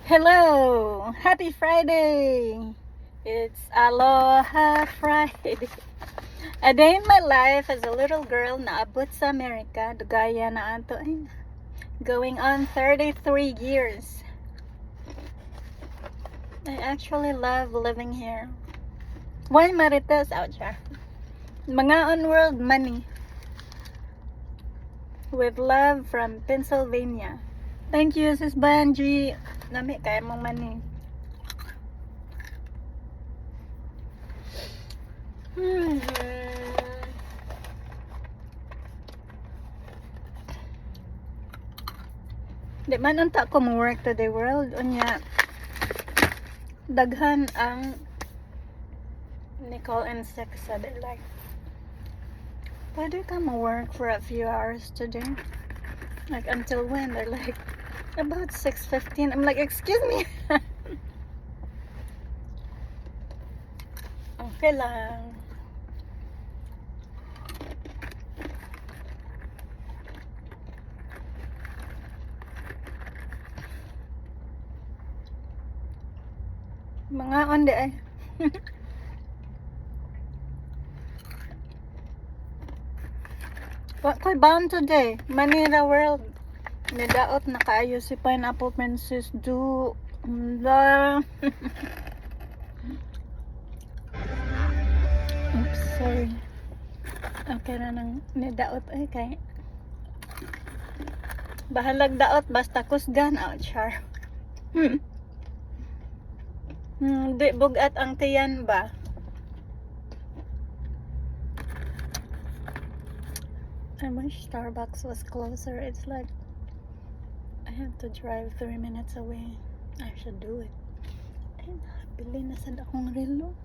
Hello! Happy Friday! It's Aloha Friday. A day in my life as a little girl na abot sa Amerika. Dugaya na ato ay going on 33 years. I actually love living here. Why marites out here? Mga on-world money. With love from Pennsylvania. Thank you, Sis Banji. Nami kaya mong money. Di man unta ko mo work to the world unya daghan ang Nicole and Six said it like pwede ka mo work for a few hours today, like until when? They're like about 6:15. I'm like, excuse me. Okay lang. Mga onde ay. What ko'y bound today? Manila World. Nidaot na kaayo si Pineapple Princess do. Oops, sorry. Okay na nang nidaot ay kay. Bahalag daot basta kusgan out char. Di bugat ang tiyan ba? I wish Starbucks was closer. It's like I have to drive 3 minutes away. I should do it. Ay, bili na sad akong relo.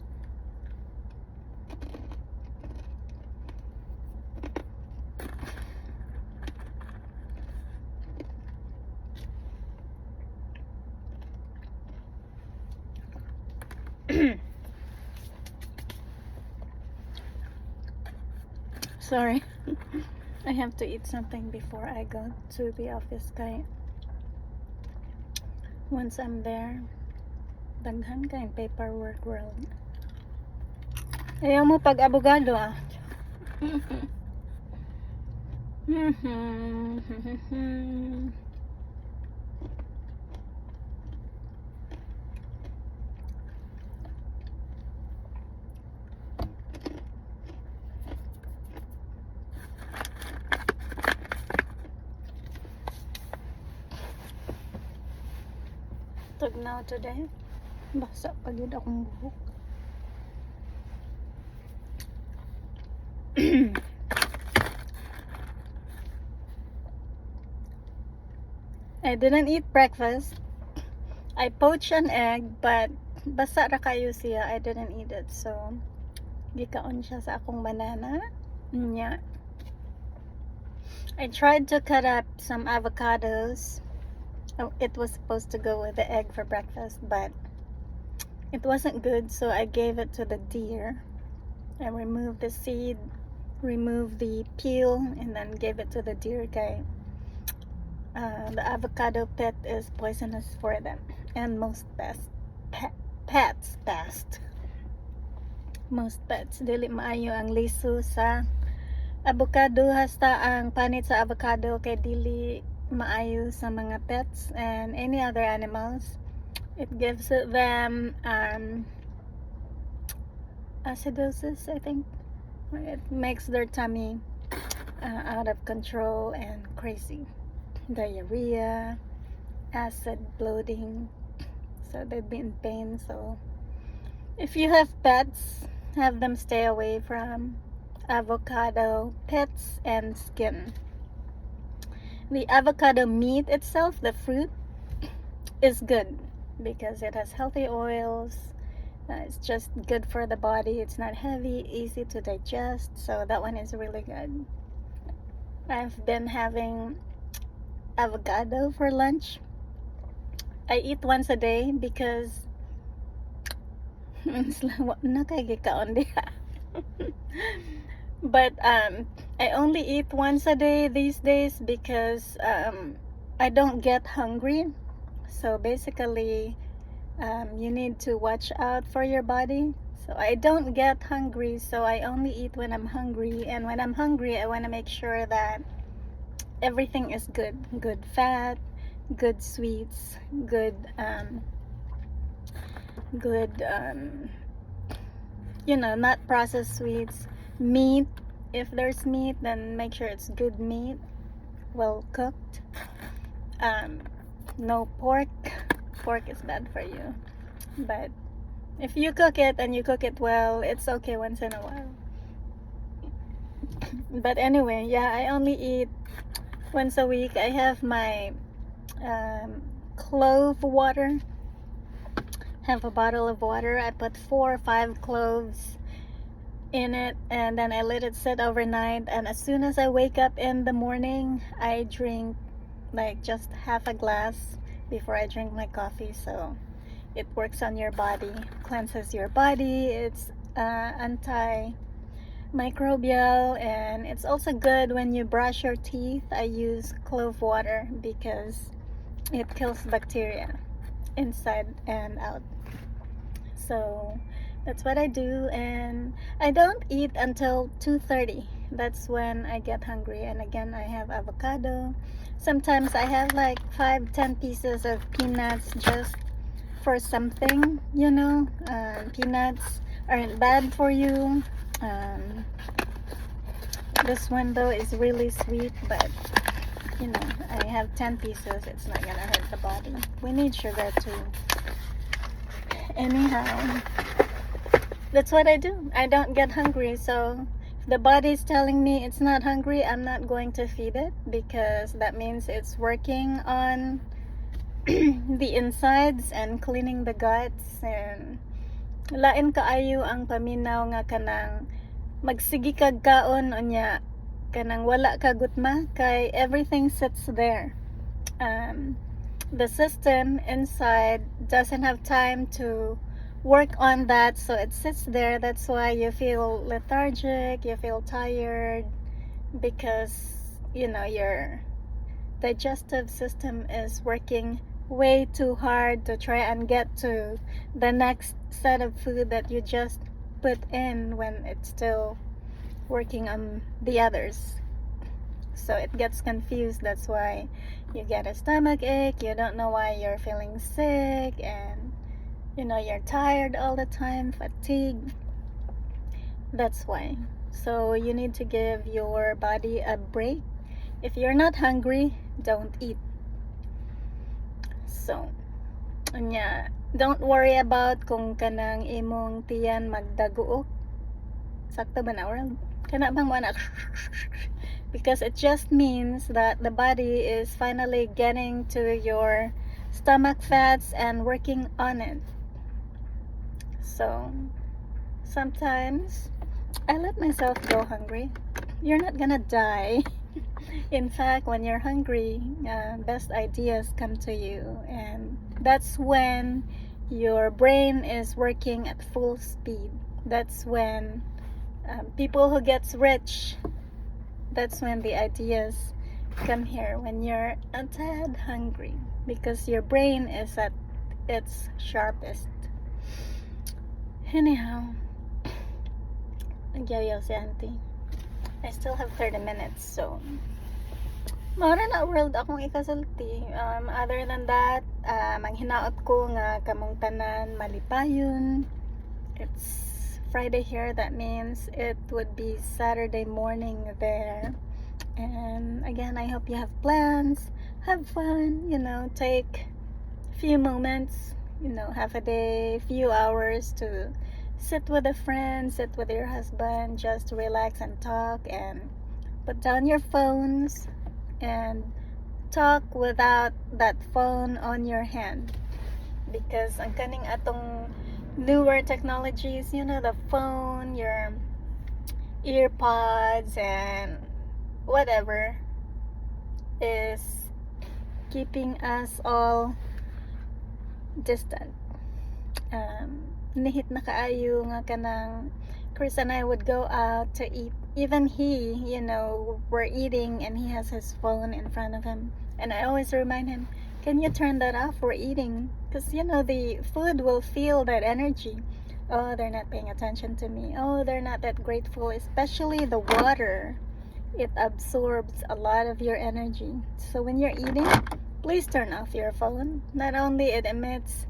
Sorry. I have to eat something before I go to the office kay once I'm there daghan kayong paperwork world. Ayaw mo pag abogado ah. Tugnaw today. Basa pa gid akong buhok. I didn't eat breakfast. I poached an egg, but basa ra kayo siya. I didn't eat it, so gikaon siya sa akong banana. Nya. I tried to cut up some avocados. Oh, it was supposed to go with the egg for breakfast, but it wasn't good, so I gave it to the deer. I removed the seed, removed the peel, and then gave it to the deer guy. The avocado pit is poisonous for them, and most pets most pets dili maayo ang liso sa avocado, hasta ang panit sa avocado kay dili maayo sa mga pets and any other animals. It gives them acidosis, I think. It makes their tummy out of control and crazy. Diarrhea, acid bloating, so they'd be in pain. So if you have pets, have them stay away from avocado pits and skin. The avocado meat itself, the fruit, is good because it has healthy oils. It's just good for the body. It's not heavy, easy to digest, so that one is really good. I've been having avocado for lunch. I eat once a day because but I only eat once a day these days because I don't get hungry, So basically, you need to watch out for your body. So I don't get hungry, so I only eat when I'm hungry. And when I'm hungry, I want to make sure that everything is good. Good fat, good sweets, good, not processed sweets. Meat, if there's meat, then make sure it's good meat, well cooked. No pork. Pork is bad for you. But if you cook it and you cook it well, it's okay once in a while. But anyway, yeah, I only eat once a week. I have my clove water. Have a bottle of water. I put 4 or 5 cloves in it, and then I let it sit overnight. And as soon as I wake up in the morning, I drink like just half a glass before I drink my coffee. So it works on your body, cleanses your body. It's antimicrobial, and it's also good when you brush your teeth. I use clove water because it kills bacteria inside and out. So that's what I do, and I don't eat until 2:30. That's when I get hungry. And again, I have avocado. Sometimes I have like 5-10 pieces of peanuts just for something, peanuts aren't bad for you. This one though is really sweet, but I have 10 pieces. It's not gonna hurt the body. We need sugar too. Anyhow, that's what I do. I don't get hungry, so if the body's telling me it's not hungry, I'm not going to feed it, because that means it's working on the insides and cleaning the guts. And lain kaayo ang paminaw nga kanang magsigi kag kaon unya kanang wala ka gutma, kay everything sits there. The system inside doesn't have time to work on that, so it sits there. That's why you feel lethargic, you feel tired, because your digestive system is working way too hard to try and get to the next set of food that you just put in when it's still working on the others. So it gets confused. That's why you get a stomach ache. You don't know why you're feeling sick, and you're tired all the time, fatigued. That's why. So you need to give your body a break. If you're not hungry, don't eat. So don't worry about kung kanang imong tiyan magdaguok. Sakto ba na world? Kana bang mo na? Because it just means that the body is finally getting to your stomach fats and working on it. So sometimes I let myself go hungry. You're not gonna die. In fact, when you're hungry, best ideas come to you, and that's when your brain is working at full speed. That's when people who gets rich, that's when the ideas come here, when you're a tad hungry, because your brain is at its sharpest. Anyhow, nagyayaw si auntie. I still have 30 minutes, so mara na world akong ikasulti. Other than that, manghinaot ko nga kamong tanan malipayon. It's Friday here, that means it would be Saturday morning there. And again, I hope you have plans, have fun, take a few moments, half a day, few hours to sit with a friend, sit with your husband, just relax and talk, and put down your phones and talk without that phone on your hand. Because ang kaning atong newer technologies, the phone, your earpods, and whatever is keeping us all distant. Nihit na kaayo nga kanang Chris and I would go out to eat. Even he, we're eating and he has his phone in front of him, and I always remind him, Can you turn that off for eating? Because you know the food will feel that energy. Oh, they're not paying attention to me. Oh, they're not that grateful. Especially the water, it absorbs a lot of your energy. So when you're eating, please turn off your phone. Not only it emits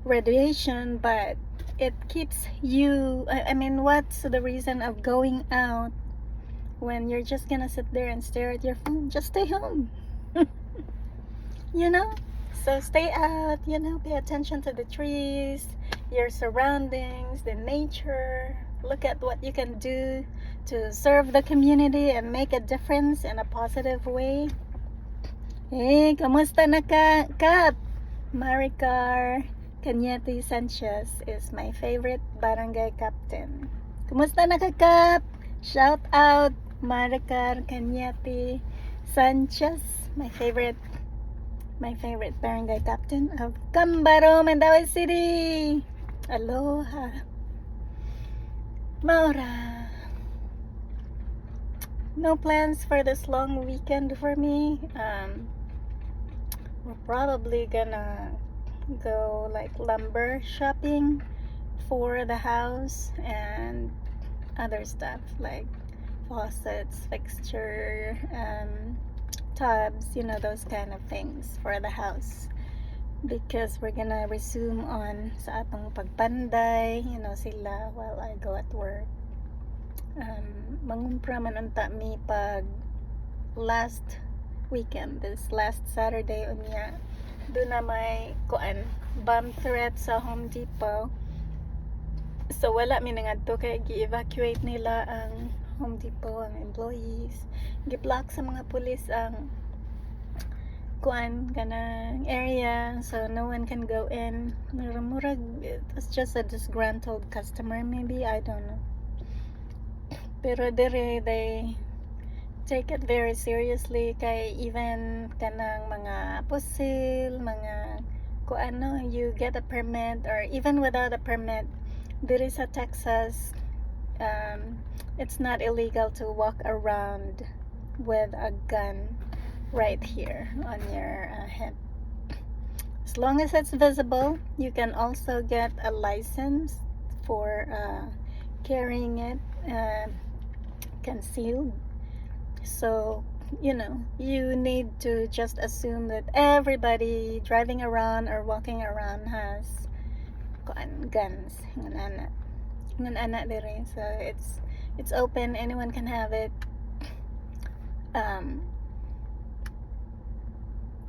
radiation, but it keeps you, I mean, what's the reason of going out when you're just gonna sit there and stare at your phone? Just stay home. You know, so stay out, you know, pay attention to the trees, your surroundings, the nature. Look at what you can do to serve the community and make a difference in a positive way. Hey, kamusta na ka, Kap? Maricar Cañete Sanchez is my favorite barangay captain. Kumusta na ka, Kap? Shout out Maricar Cañete Sanchez, my favorite barangay captain of Cambaro, Mandaue City. Aloha. Maura. No plans for this long weekend for me. We're probably gonna go like lumber shopping for the house and other stuff like faucets, fixture, tubs, you know, those kind of things for the house, because we're gonna resume on sa atong pagpanday, you know, sila while I go at work. Mangumpra man unta mi pag last weekend, this last Saturday unya, doon na may bomb threat sa Home Depot. So wala mi nangadto kay gi-evacuate nila ang Home Depot, ang employees. Gi-block sa mga pulis ang kanang area, so no one can go in. Murag it was just a disgruntled customer maybe, I don't know. Pero dire they take it very seriously, kay even kanang mga pusil, mga you get a permit, or even without a permit, there is a Texas, it's not illegal to walk around with a gun right here on your head, as long as it's visible. You can also get a license for carrying it concealed. So you know, you need to just assume that everybody driving around or walking around has guns. So it's open, anyone can have it. I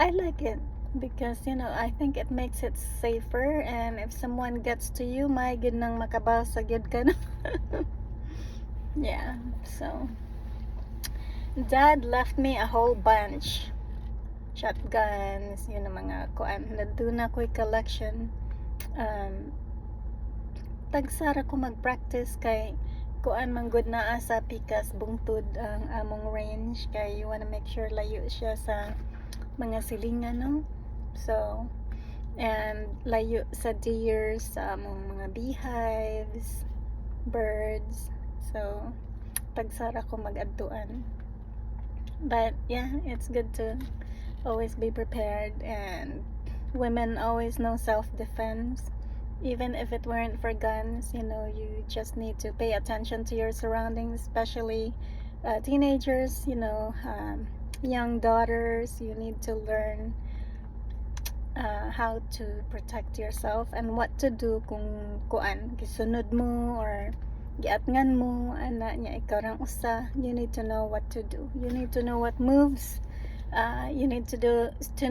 like it because, you know, I think it makes it safer, and if someone gets to you, may gid nang makabaw sa gid ka na. Yeah, so Dad left me a whole bunch shotguns, yun ang mga nandun na ko'y collection. Tagsara ko mag-practice kay man good na sa pikas bungtod ang among range, kay you wanna make sure layo siya sa mga silingan, no? So, and layo sa deer, sa among mga beehives, birds. So, tagsara ko mag-adtuan. But yeah, it's good to always be prepared, and women always know self-defense. Even if it weren't for guns, you know, you just need to pay attention to your surroundings, especially teenagers, you know, young daughters. You need to learn how to protect yourself and what to do kung gisunod mo or giatngan mo ana nya ikaw rang usa. You need to know what to do. You need to know what moves. You need to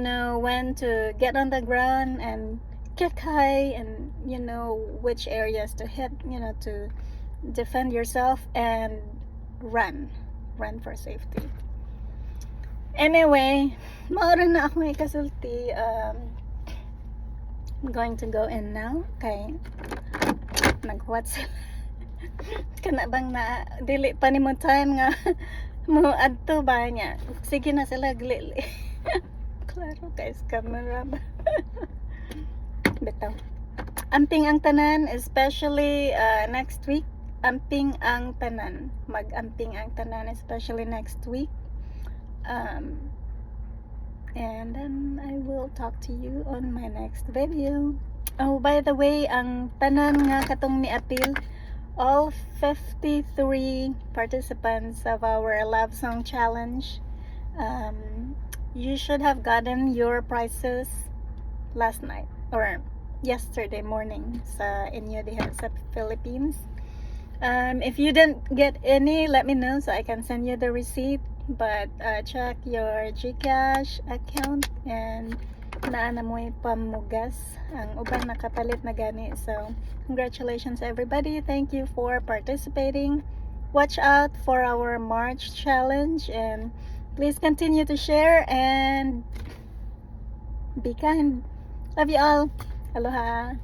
know when to get on the ground and kick high, and you know which areas to hit, you know, to defend yourself, and run for safety. Anyway, maura na ako ikasulti. I'm going to go in now kay nag-WhatsApp. Kana bang na dili pa nimo time nga mo adto ba niya? Sige na sila glili. Klaro guys, camera ba? Bitaw. Amping ang tanan, especially next week. Amping ang tanan. Mag-amping ang tanan, especially next week. And then I will talk to you on my next video. Oh, by the way, ang tanan nga katong ni Atil, all 53 participants of our love song challenge, you should have gotten your prizes last night or yesterday morning sa inyo diha sa Philippines. If you didn't get any, let me know so I can send you the receipt. But check your GCash account and naa na mo'y pamugas. Ang uban nakapalit na gani. So, congratulations everybody. Thank you for participating. Watch out for our March challenge and please continue to share and be kind. Love you all. Aloha.